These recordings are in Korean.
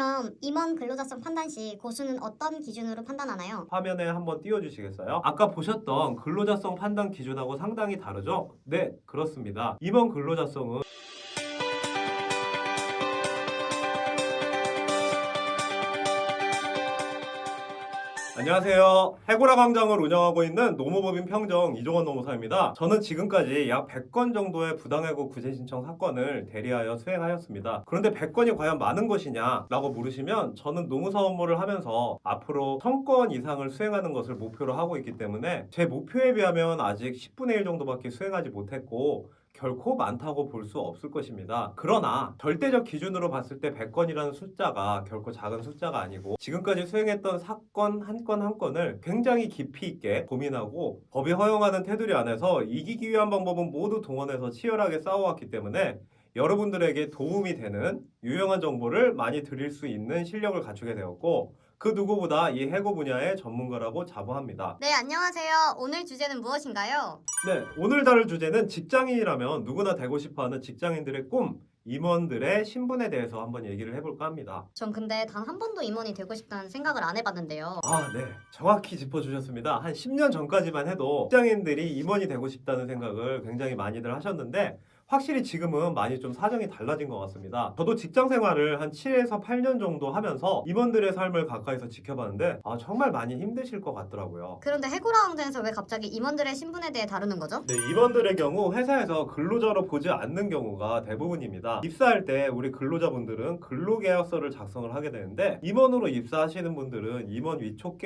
그럼 임원 근로자성 판단 시 고수는 어떤 기준으로 판단하나요? 화면에 한번 띄워주시겠어요? 아까 보셨던 근로자성 판단 기준하고 상당히 다르죠? 네, 그렇습니다. 임원 근로자성은 안녕하세요. 해고라 광장을 운영하고 있는 노무법인 평정 이종원 노무사입니다. 저는 지금까지 약 100건 정도의 부당해고 구제 신청 사건을 대리하여 수행하였습니다. 그런데 100건이 과연 많은 것이냐 라고 물으시면 저는 노무사 업무를 하면서 앞으로 1000건 이상을 수행하는 것을 목표로 하고 있기 때문에 제 목표에 비하면 아직 10분의 1 정도밖에 수행하지 못했고 결코 많다고 볼 수 없을 것입니다. 그러나 절대적 기준으로 봤을 때 100건이라는 숫자가 결코 작은 숫자가 아니고 지금까지 수행했던 사건 한 건 한 건을 굉장히 깊이 있게 고민하고 법이 허용하는 테두리 안에서 이기기 위한 방법은 모두 동원해서 치열하게 싸워왔기 때문에 여러분들에게 도움이 되는 유용한 정보를 많이 드릴 수 있는 실력을 갖추게 되었고 그 누구보다 이 해고 분야의 전문가라고 자부합니다. 네, 안녕하세요. 오늘 주제는 무엇인가요? 네, 오늘 다룰 주제는 직장인이라면 누구나 되고 싶어하는 직장인들의 꿈, 임원들의 신분에 대해서 한번 얘기를 해볼까 합니다. 전 근데 단 한 번도 임원이 되고 싶다는 생각을 안 해봤는데요. 네. 정확히 짚어주셨습니다. 한 10년 전까지만 해도 직장인들이 임원이 되고 싶다는 생각을 굉장히 많이들 하셨는데 확실히 지금은 많이 좀 사정이 달라진 것 같습니다. 저도 직장 생활을 한 7에서 8년 정도 하면서 임원들의 삶을 가까이서 지켜봤는데 정말 많이 힘드실 것 같더라고요. 그런데 해고라 왕전에서 왜 갑자기 임원들의 신분에 대해 다루는 거죠? 네, 임원들의 경우 회사에서 근로자로 보지 않는 경우가 대부분입니다. 입사할 때 우리 근로자분들은 근로계약서를 작성을 하게 되는데 임원으로 입사하시는 분들은 임원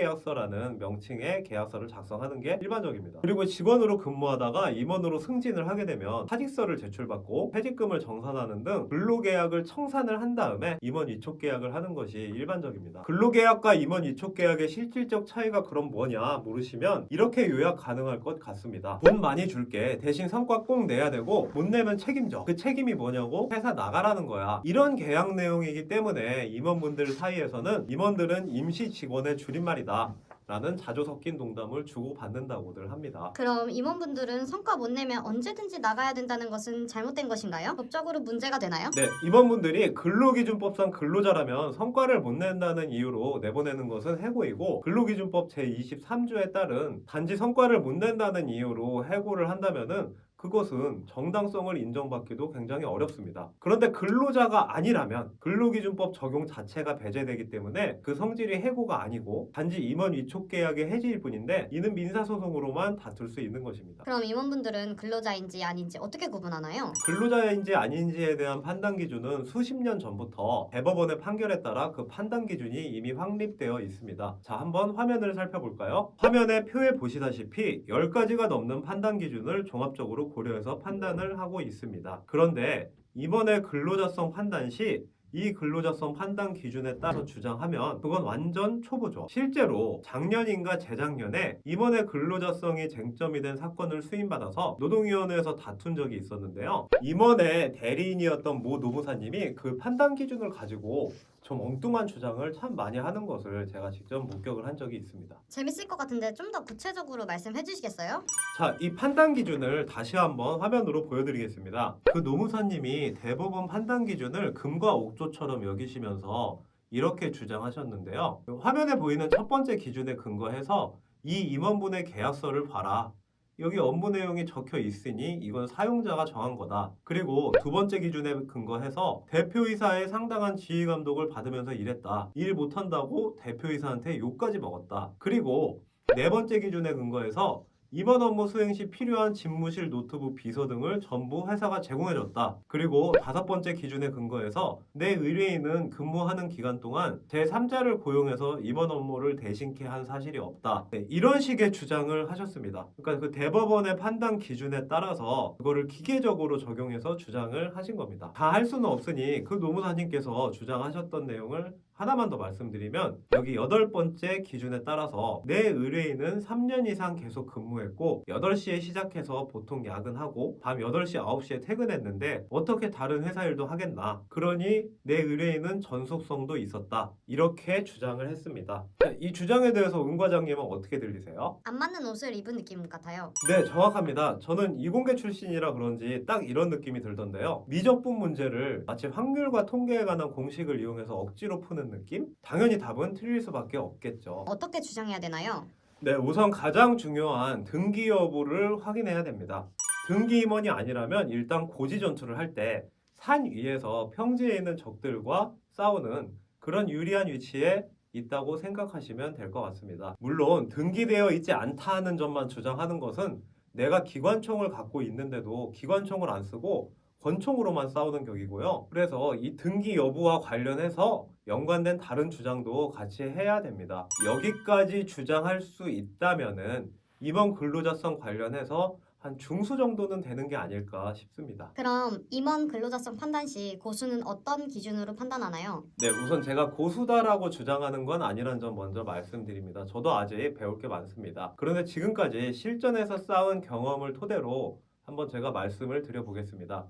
위촉계약서라는 명칭의 계약서를 작성하는 게 일반적입니다. 그리고 직원으로 근무하다가 임원으로 승진을 하게 되면 사직서를 제출받고 퇴직금을 정산하는 등 근로계약을 청산을 한 다음에 임원 위촉계약을 하는 것이 일반적입니다. 근로계약과 임원 위촉계약의 실질적 차이가 그럼 뭐냐 물으시면 이렇게 요약 가능할 것 같습니다. 돈 많이 줄게. 대신 성과 꼭 내야 되고 못 내면 책임져. 그 책임이 뭐냐고? 회사 나가라는 거야. 이런 계약 내용이기 때문에 임원분들 사이에서는 임원들은 임시 직원의 줄임말이다 라는 자주 섞인 농담을 주고받는다고들 합니다. 그럼 임원분들은 성과 못 내면 언제든지 나가야 된다는 것은 잘못된 것인가요? 법적으로 문제가 되나요? 네, 임원분들이 근로기준법상 근로자라면 성과를 못 낸다는 이유로 내보내는 것은 해고이고 근로기준법 제23조에 따른 단지 성과를 못 낸다는 이유로 해고를 한다면은 그것은 정당성을 인정받기도 굉장히 어렵습니다. 그런데 근로자가 아니라면 근로기준법 적용 자체가 배제되기 때문에 그 성질이 해고가 아니고 단지 임원 위촉 계약의 해지일 뿐인데 이는 민사소송으로만 다툴 수 있는 것입니다. 그럼 임원분들은 근로자인지 아닌지 어떻게 구분하나요? 근로자인지 아닌지에 대한 판단 기준은 수십 년 전부터 대법원의 판결에 따라 그 판단 기준이 이미 확립되어 있습니다. 자, 한번 화면을 살펴볼까요? 화면에 표에 보시다시피 10가지가 넘는 판단 기준을 종합적으로 고려해서 판단을 하고 있습니다. 그런데 이번에 근로자성 판단 시 이 근로자성 판단 기준에 따라 주장하면 그건 완전 초보죠. 실제로 작년인가 재작년에 임원의 근로자성이 쟁점이 된 사건을 수임받아서 노동위원회에서 다툰 적이 있었는데요. 임원의 대리인이었던 모 노무사님이 그 판단 기준을 가지고 좀 엉뚱한 주장을 참 많이 하는 것을 제가 직접 목격을 한 적이 있습니다. 재밌을 것 같은데 좀 더 구체적으로 말씀해 주시겠어요? 자, 이 판단 기준을 다시 한번 화면으로 보여드리겠습니다. 그 노무사님이 대법원 판단 기준을 금과 옥조처럼 여기시면서 이렇게 주장하셨는데요. 화면에 보이는 첫 번째 기준에 근거해서 이 임원분의 계약서를 봐라. 여기 업무 내용이 적혀 있으니 이건 사용자가 정한 거다. 그리고 두 번째 기준에 근거해서 대표이사의 상당한 지휘 감독을 받으면서 일했다. 일 못한다고 대표이사한테 욕까지 먹었다. 그리고 네 번째 기준에 근거해서 이번 업무 수행 시 필요한 집무실, 노트북, 비서 등을 전부 회사가 제공해줬다. 그리고 다섯 번째 기준에 근거해서 내 의뢰인은 근무하는 기간 동안 제3자를 고용해서 이번 업무를 대신케 한 사실이 없다. 네, 이런 식의 주장을 하셨습니다. 그러니까 그 대법원의 판단 기준에 따라서 그거를 기계적으로 적용해서 주장을 하신 겁니다. 다 할 수는 없으니 그 노무사님께서 주장하셨던 내용을 하나만 더 말씀드리면 여기 8번째 기준에 따라서 내 의뢰인은 3년 이상 계속 근무했고 8시에 시작해서 보통 야근하고 밤 8시, 9시에 퇴근했는데 어떻게 다른 회사 일도 하겠나. 그러니 내 의뢰인은 전속성도 있었다. 이렇게 주장을 했습니다. 이 주장에 대해서 은 과장님은 어떻게 들리세요? 안 맞는 옷을 입은 느낌 같아요. 네, 정확합니다. 저는 이공계 출신이라 그런지 딱 이런 느낌이 들던데요. 미적분 문제를 마치 확률과 통계에 관한 공식을 이용해서 억지로 푸는 하는 느낌? 당연히 답은 틀릴 수밖에 없겠죠. 어떻게 주장해야 되나요? 네, 우선 가장 중요한 등기 여부를 확인해야 됩니다. 등기 임원이 아니라면 일단 고지 전투를 할 때 산 위에서 평지에 있는 적들과 싸우는 그런 유리한 위치에 있다고 생각하시면 될 것 같습니다. 물론 등기되어 있지 않다는 점만 주장하는 것은 내가 기관총을 갖고 있는데도 기관총을 안 쓰고 권총으로만 싸우는 격이고요. 그래서 이 등기 여부와 관련해서 연관된 다른 주장도 같이 해야 됩니다. 여기까지 주장할 수 있다면은 임원 근로자성 관련해서 한 중수 정도는 되는 게 아닐까 싶습니다. 그럼 임원 근로자성 판단 시 고수는 어떤 기준으로 판단하나요? 네, 우선 제가 고수다라고 주장하는 건 아니란 점 먼저 말씀드립니다. 저도 아직 배울 게 많습니다. 그런데 지금까지 실전에서 쌓은 경험을 토대로 한번 제가 말씀을 드려보겠습니다.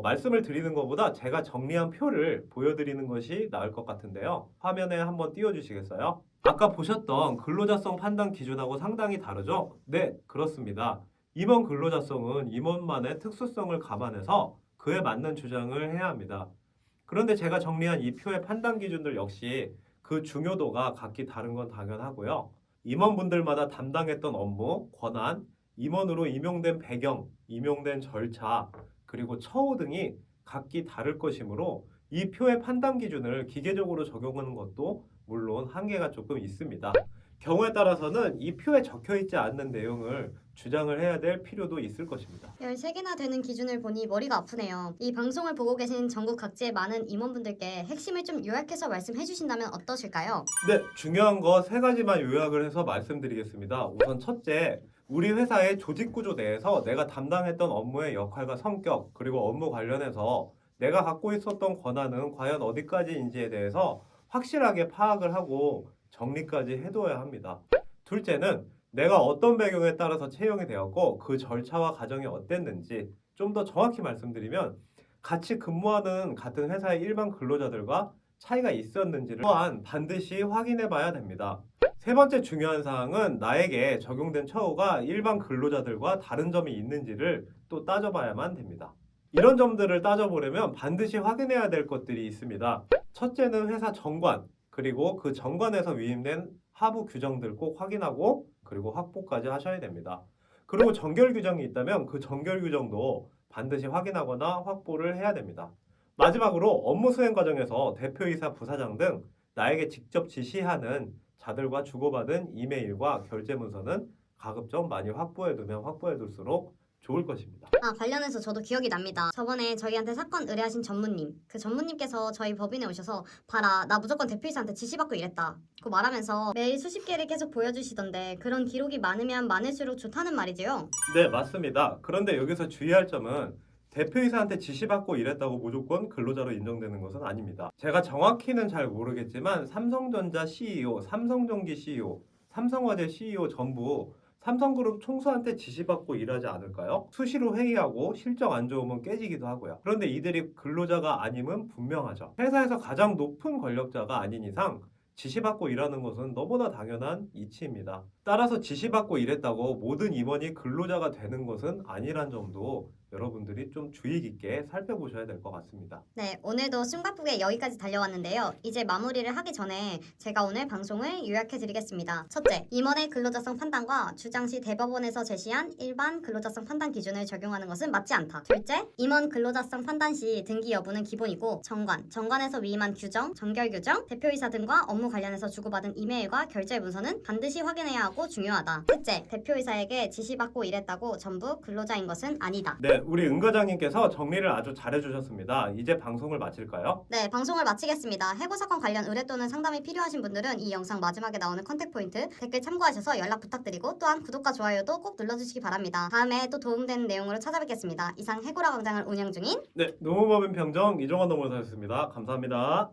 말씀을 드리는 것보다 제가 정리한 표를 보여드리는 것이 나을 것 같은데요. 화면에 한번 띄워주시겠어요? 아까 보셨던 근로자성 판단 기준하고 상당히 다르죠? 네, 그렇습니다. 임원 근로자성은 임원만의 특수성을 감안해서 그에 맞는 주장을 해야 합니다. 그런데 제가 정리한 이 표의 판단 기준들 역시 그 중요도가 각기 다른 건 당연하고요. 임원분들마다 담당했던 업무, 권한, 임원으로 임용된 배경, 임용된 절차, 그리고 처우 등이 각기 다를 것이므로 이 표의 판단 기준을 기계적으로 적용하는 것도 물론 한계가 조금 있습니다. 경우에 따라서는 이 표에 적혀 있지 않는 내용을 주장을 해야 될 필요도 있을 것입니다. 13개나 되는 기준을 보니 머리가 아프네요. 이 방송을 보고 계신 전국 각지의 많은 임원분들께 핵심을 좀 요약해서 말씀해 주신다면 어떠실까요? 네, 중요한 거 세 가지만 요약을 해서 말씀드리겠습니다. 우선 첫째, 우리 회사의 조직 구조 내에서 내가 담당했던 업무의 역할과 성격, 그리고 업무 관련해서 내가 갖고 있었던 권한은 과연 어디까지인지에 대해서 확실하게 파악을 하고 정리까지 해둬야 합니다. 둘째는 내가 어떤 배경에 따라서 채용이 되었고 그 절차와 과정이 어땠는지 좀 더 정확히 말씀드리면 같이 근무하는 같은 회사의 일반 근로자들과 차이가 있었는지를 또한 반드시 확인해 봐야 됩니다. 세 번째 중요한 사항은 나에게 적용된 처우가 일반 근로자들과 다른 점이 있는지를 또 따져봐야만 됩니다. 이런 점들을 따져보려면 반드시 확인해야 될 것들이 있습니다. 첫째는 회사 정관, 그리고 그 정관에서 위임된 하부 규정들 꼭 확인하고 그리고 확보까지 하셔야 됩니다. 그리고 정결 규정이 있다면 그 정결 규정도 반드시 확인하거나 확보를 해야 됩니다. 마지막으로 업무 수행 과정에서 대표이사, 부사장 등 나에게 직접 지시하는 자들과 주고받은 이메일과 결제 문서는 가급적 많이 확보해두면 확보해둘수록 좋을 것입니다. 관련해서 저도 기억이 납니다. 저번에 저희한테 사건 의뢰하신 전무님, 그 전무님께서 저희 법인에 오셔서 봐라, 나 무조건 대표이사한테 지시받고 이랬다 고 말하면서 매일 수십 개를 계속 보여주시던데 그런 기록이 많으면 많을수록 좋다는 말이지요? 네, 맞습니다. 그런데 여기서 주의할 점은 대표이사한테 지시받고 일했다고 무조건 근로자로 인정되는 것은 아닙니다. 제가 정확히는 잘 모르겠지만 삼성전자 CEO, 삼성전기 CEO, 삼성화재 CEO 전부 삼성그룹 총수한테 지시받고 일하지 않을까요? 수시로 회의하고 실적 안 좋으면 깨지기도 하고요. 그런데 이들이 근로자가 아님은 분명하죠. 회사에서 가장 높은 권력자가 아닌 이상 지시받고 일하는 것은 너무나 당연한 이치입니다. 따라서 지시받고 일했다고 모든 임원이 근로자가 되는 것은 아니란 점도 여러분들이 좀 주의 깊게 살펴보셔야 될 것 같습니다. 네, 오늘도 숨가쁘게 여기까지 달려왔는데요. 이제 마무리를 하기 전에 제가 오늘 방송을 요약해드리겠습니다. 첫째, 임원의 근로자성 판단과 주장 시 대법원에서 제시한 일반 근로자성 판단 기준을 적용하는 것은 맞지 않다. 둘째, 임원 근로자성 판단 시 등기 여부는 기본이고 정관에서 위임한 규정, 정결 규정, 대표이사 등과 업무 관련해서 주고받은 이메일과 결제 문서는 반드시 확인해야 하고 중요하다. 셋째, 대표이사에게 지시받고 일했다고 전부 근로자인 것은 아니다. 네, 우리 은 과장님께서 정리를 아주 잘해주셨습니다. 이제 방송을 마칠까요? 네, 방송을 마치겠습니다. 해고 사건 관련 의뢰 또는 상담이 필요하신 분들은 이 영상 마지막에 나오는 컨택 포인트 댓글 참고하셔서 연락 부탁드리고 또한 구독과 좋아요도 꼭 눌러주시기 바랍니다. 다음에 또 도움되는 내용으로 찾아뵙겠습니다. 이상 해고라 광장을 운영 중인 네, 노무법인 평정 이종환 노무사였습니다. 감사합니다.